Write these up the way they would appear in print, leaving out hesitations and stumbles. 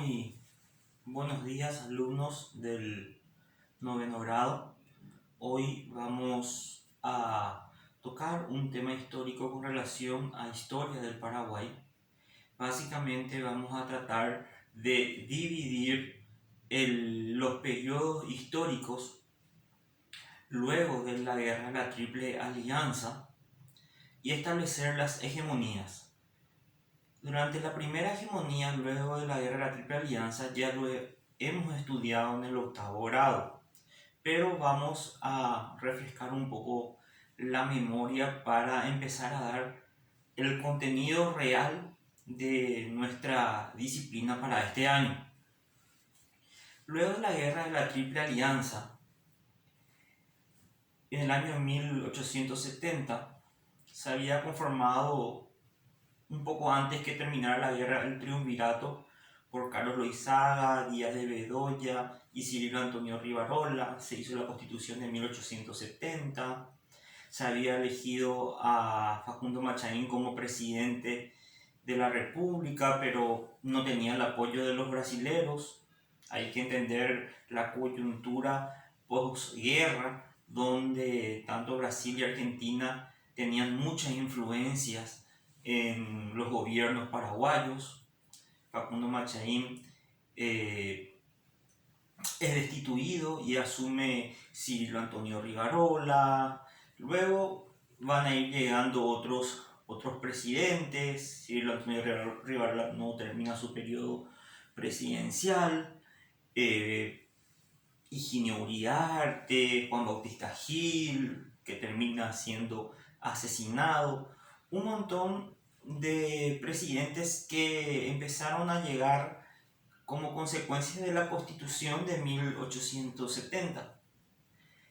Muy buenos días, alumnos del noveno grado. Hoy vamos a tocar un tema histórico con relación a historia del Paraguay. Básicamente vamos a tratar de dividir los periodos históricos luego de la Guerra de la Triple Alianza y establecer las hegemonías. Durante la primera hegemonía, luego de la Guerra de la Triple Alianza, ya lo hemos estudiado en el octavo grado, pero vamos a refrescar un poco la memoria para empezar a dar el contenido real de nuestra disciplina para este año. Luego de la Guerra de la Triple Alianza, en el año 1870, se había conformado un poco antes que terminara la guerra el triunvirato por Carlos Loizaga, Díaz de Bedoya y Cirilo Antonio Rivarola. Se hizo la Constitución de 1870. Se había elegido a Facundo Machaín como presidente de la República, pero no tenía el apoyo de los brasileros. Hay que entender la coyuntura posguerra, donde tanto Brasil y Argentina tenían muchas influencias en los gobiernos paraguayos. Facundo Machaín es destituido y asume Cirilo Antonio Rivarola. Luego van a ir llegando otros presidentes. Cirilo Antonio Rivarola no termina su periodo presidencial. Higinio Uriarte, Juan Bautista Gil, que termina siendo asesinado. Un montón de presidentes que empezaron a llegar como consecuencia de la Constitución de 1870.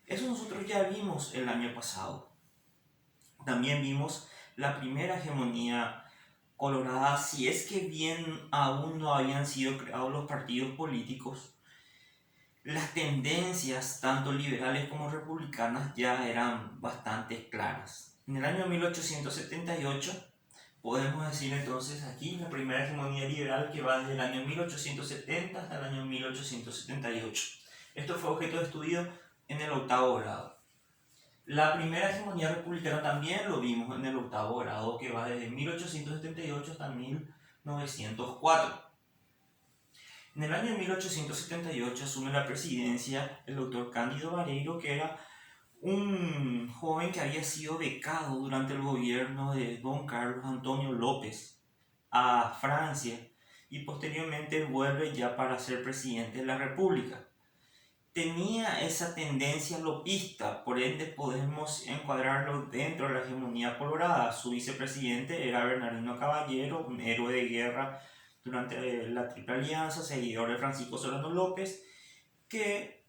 Eso nosotros ya vimos el año pasado. También vimos la primera hegemonía colorada, si es que bien aún no habían sido creados los partidos políticos. Las tendencias, tanto liberales como republicanas, ya eran bastante claras. En el año 1878, podemos decir entonces aquí la primera hegemonía liberal que va desde el año 1870 hasta el año 1878. Esto fue objeto de estudio en el octavo grado. La primera hegemonía republicana también lo vimos en el octavo grado, que va desde 1878 hasta 1904. En el año 1878 asume la presidencia el doctor Cándido Barreiro, que era un joven que había sido becado durante el gobierno de don Carlos Antonio López a Francia y posteriormente vuelve ya para ser presidente de la República. Tenía esa tendencia lopista, por ende podemos encuadrarlo dentro de la hegemonía colorada. Su vicepresidente era Bernardino Caballero, un héroe de guerra durante la Triple Alianza, seguidor de Francisco Solano López, que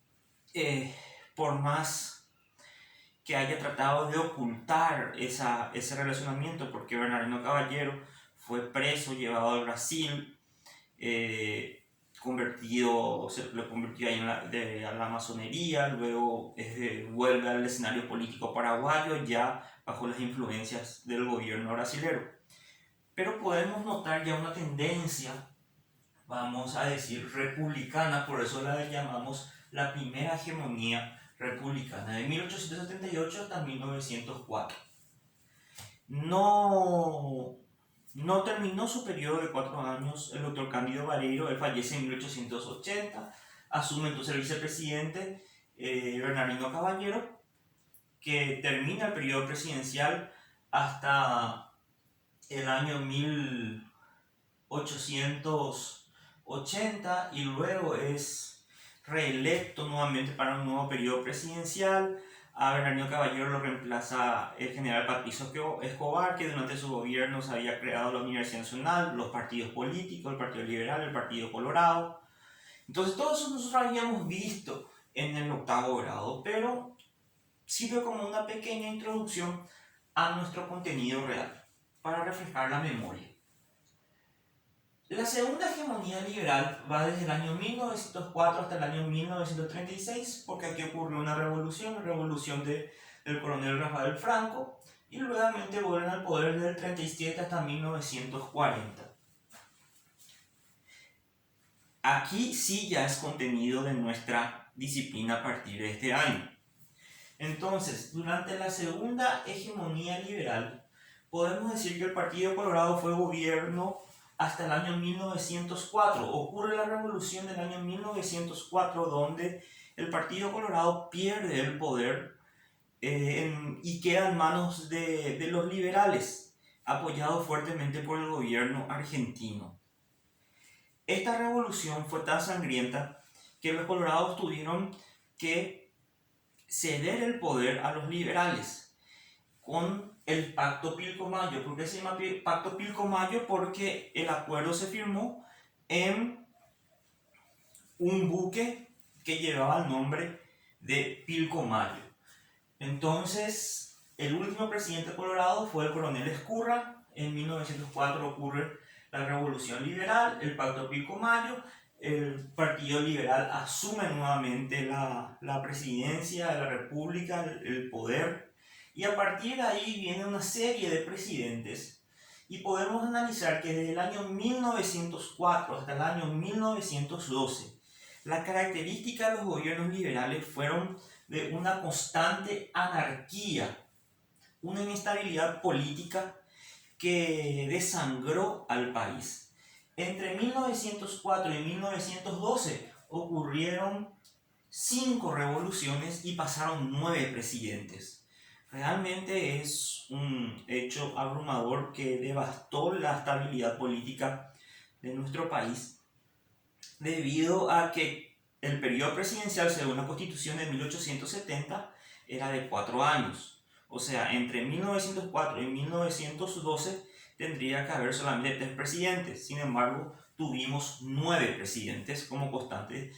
por más que haya tratado de ocultar ese relacionamiento, porque Bernardino Caballero fue preso, llevado al Brasil, lo convirtió ahí a la masonería, luego vuelve al escenario político paraguayo ya bajo las influencias del gobierno brasilero. Pero podemos notar ya una tendencia, vamos a decir, republicana, por eso la llamamos la primera hegemonía republicana, de 1878 hasta 1904. No terminó su periodo de 4 años el doctor Cándido Barreiro. Él fallece en 1880, asume entonces el vicepresidente Bernardino Caballero, que termina el periodo presidencial hasta el año 1880 y luego es reelecto nuevamente para un nuevo periodo presidencial. A Bernardino Caballero lo reemplaza el general Patricio Escobar, que durante su gobierno se había creado la Universidad Nacional, los partidos políticos, el Partido Liberal, el Partido Colorado. Entonces todo eso nosotros habíamos visto en el octavo grado, pero sirve como una pequeña introducción a nuestro contenido real, para refrescar la memoria. La segunda hegemonía liberal va desde el año 1904 hasta el año 1936, porque aquí ocurrió una revolución, la revolución del coronel Rafael Franco, y nuevamente vuelven al poder desde el 37 hasta 1940. Aquí sí ya es contenido de nuestra disciplina a partir de este año. Entonces, durante la segunda hegemonía liberal, podemos decir que el Partido Colorado fue gobierno hasta el año 1904. Ocurre la revolución del año 1904, donde el Partido Colorado pierde el poder y queda en manos de los liberales, apoyado fuertemente por el gobierno argentino. Esta revolución fue tan sangrienta que los colorados tuvieron que ceder el poder a los liberales con el Pacto Pilcomayo. ¿Por qué se llama Pacto Pilcomayo? Porque el acuerdo se firmó en un buque que llevaba el nombre de Pilcomayo. Entonces, el último presidente colorado fue el coronel Ezcurra. En 1904 ocurre la Revolución Liberal, el Pacto Pilcomayo. El Partido Liberal asume nuevamente la presidencia de la República, el poder, y a partir de ahí viene una serie de presidentes. Y podemos analizar que desde el año 1904 hasta el año 1912, la característica de los gobiernos liberales fueron de una constante anarquía, una inestabilidad política que desangró al país. Entre 1904 y 1912 ocurrieron 5 revoluciones y pasaron 9 presidentes. Realmente es un hecho abrumador que devastó la estabilidad política de nuestro país, debido a que el periodo presidencial, según la Constitución de 1870, era de 4 años. O sea, entre 1904 y 1912 tendría que haber solamente 3 presidentes. Sin embargo, tuvimos 9 presidentes como constante,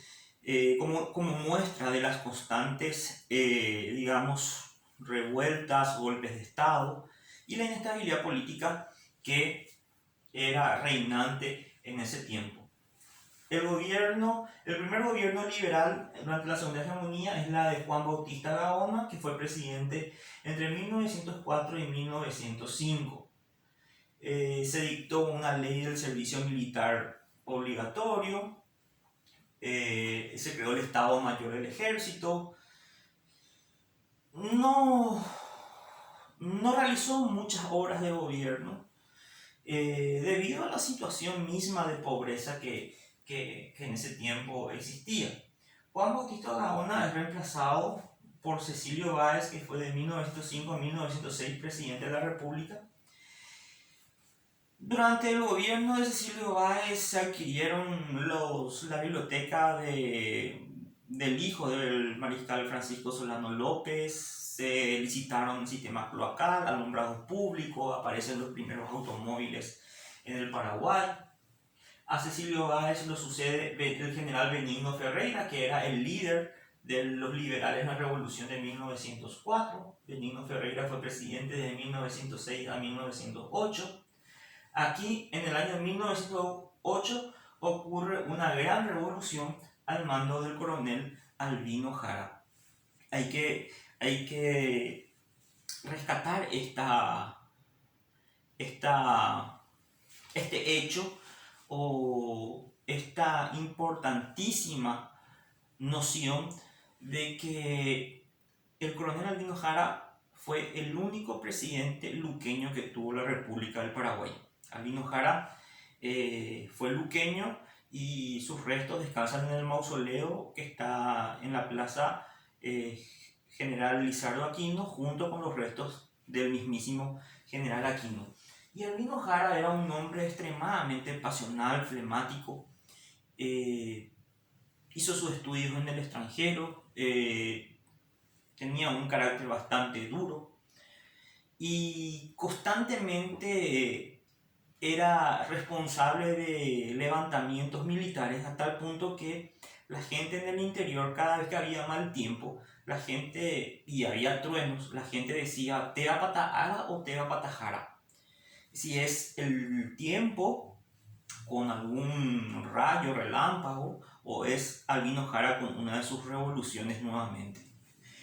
como muestra de las constantes, digamos, revueltas, golpes de Estado y la inestabilidad política que era reinante en ese tiempo. El primer gobierno liberal durante la segunda hegemonía es la de Juan Bautista Gaona, que fue presidente entre 1904 y 1905. Se dictó una ley del servicio militar obligatorio, se creó el Estado Mayor del Ejército. No realizó muchas obras de gobierno debido a la situación misma de pobreza que en ese tiempo existía. Juan Bautista Gaona es reemplazado por Cecilio Báez, que fue de 1905 a 1906 presidente de la República. Durante el gobierno de Cecilio Báez se adquirieron la biblioteca del hijo del mariscal Francisco Solano López, se licitaron sistemas cloacal, alumbrados públicos, aparecen los primeros automóviles en el Paraguay. A Cecilio Báez lo sucede el general Benigno Ferreira, que era el líder de los liberales en la revolución de 1904. Benigno Ferreira fue presidente desde 1906 a 1908. Aquí, en el año 1908, ocurre una gran revolución al mando del coronel Albino Jara. Hay que rescatar este hecho o esta importantísima noción de que el coronel Albino Jara fue el único presidente luqueño que tuvo la República del Paraguay. Albino Jara fue luqueño y sus restos descansan en el mausoleo que está en la plaza General Lizardo Aquino, junto con los restos del mismísimo General Aquino. Y Albino Jara era un hombre extremadamente pasional, flemático. Hizo sus estudios en el extranjero, tenía un carácter bastante duro y constantemente era responsable de levantamientos militares, a tal punto que la gente en el interior, cada vez que había mal tiempo, la gente, y había truenos, la gente decía Tega Patahara o Tega Patahara. Si es el tiempo con algún rayo, relámpago, o es Albino Jara con una de sus revoluciones nuevamente.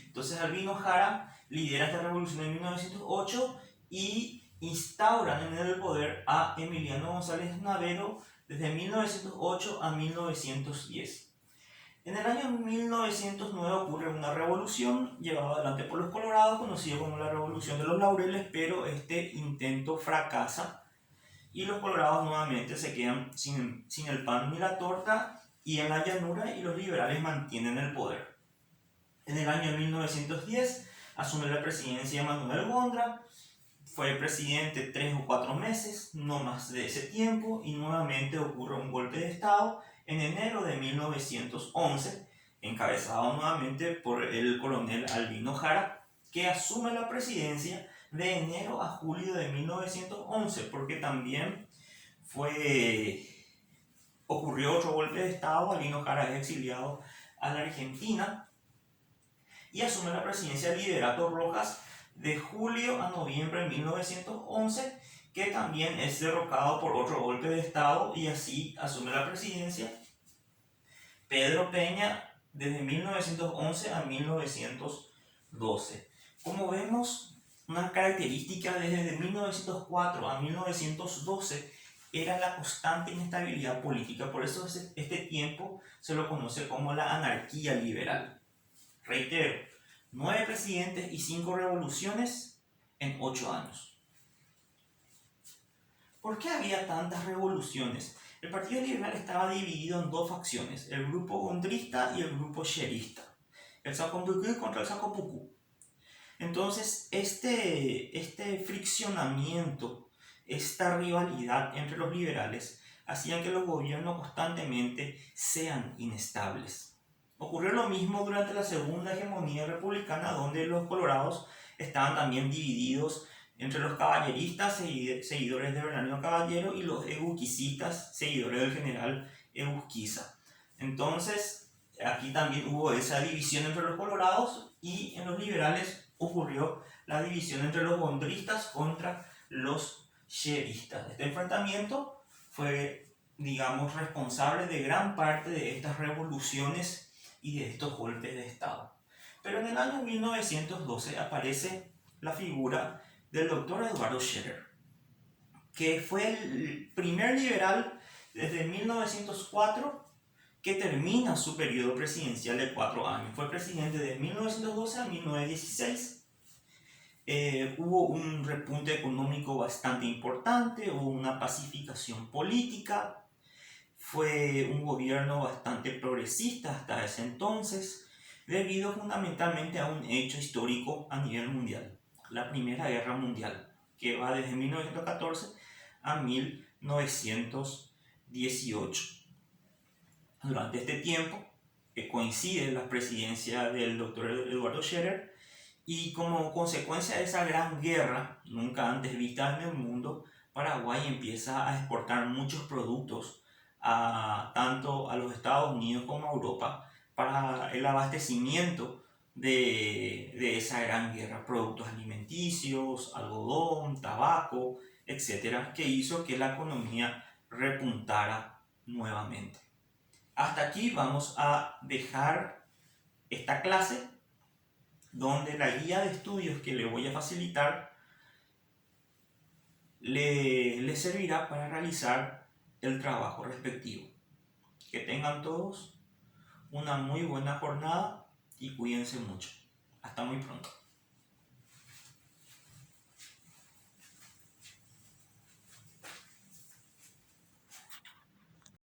Entonces Albino Jara lidera esta revolución en 1908 y instauran en el poder a Emiliano González Navero, desde 1908 a 1910. En el año 1909 ocurre una revolución llevada adelante por los colorados, conocida como la Revolución de los Laureles, pero este intento fracasa y los colorados nuevamente se quedan sin el pan ni la torta y en la llanura, y los liberales mantienen el poder. En el año 1910 asume la presidencia Manuel Gondra, fue presidente 3 o 4 meses, no más de ese tiempo, y nuevamente ocurre un golpe de Estado en enero de 1911, encabezado nuevamente por el coronel Albino Jara, que asume la presidencia de enero a julio de 1911, porque también ocurrió otro golpe de Estado. Albino Jara es exiliado a la Argentina y asume la presidencia de Liberato Rojas de julio a noviembre de 1911, que también es derrocado por otro golpe de Estado, y así asume la presidencia Pedro Peña desde 1911 a 1912. Como vemos, una característica desde 1904 a 1912 era la constante inestabilidad política. Por eso este tiempo se lo conoce como la anarquía liberal. Reitero, 9 presidentes y 5 revoluciones en 8 años. ¿Por qué había tantas revoluciones? El Partido Liberal estaba dividido en 2 facciones, el grupo gondrista y el grupo cherista, el Sacompucú contra el Sacopucú. Entonces, este friccionamiento, esta rivalidad entre los liberales, hacían que los gobiernos constantemente sean inestables. Ocurrió lo mismo durante la segunda hegemonía republicana, donde los colorados estaban también divididos entre los caballeristas, seguidores de Bernardino Caballero, y los euquicistas, seguidores del general Eusquiza. Entonces, aquí también hubo esa división entre los colorados, y en los liberales ocurrió la división entre los gondristas contra los cheristas. Este enfrentamiento fue, digamos, responsable de gran parte de estas revoluciones y de estos golpes de Estado. Pero en el año 1912 aparece la figura del doctor Eduardo Scherer, que fue el primer liberal desde 1904 que termina su periodo presidencial de 4 años. Fue presidente de 1912 a 1916. Hubo un repunte económico bastante importante, hubo una pacificación política, fue un gobierno bastante progresista hasta ese entonces, debido fundamentalmente a un hecho histórico a nivel mundial, la Primera Guerra Mundial, que va desde 1914 a 1918. Durante este tiempo coincide la presidencia del doctor Eduardo Scherer, y como consecuencia de esa gran guerra, nunca antes vista en el mundo, Paraguay empieza a exportar muchos productos tanto a los Estados Unidos como a Europa para el abastecimiento de esa gran guerra. Productos alimenticios, algodón, tabaco, etcétera, que hizo que la economía repuntara nuevamente. Hasta aquí vamos a dejar esta clase, donde la guía de estudios que le voy a facilitar le servirá para realizar el trabajo respectivo. Que tengan todos una muy buena jornada y cuídense mucho. Hasta muy pronto.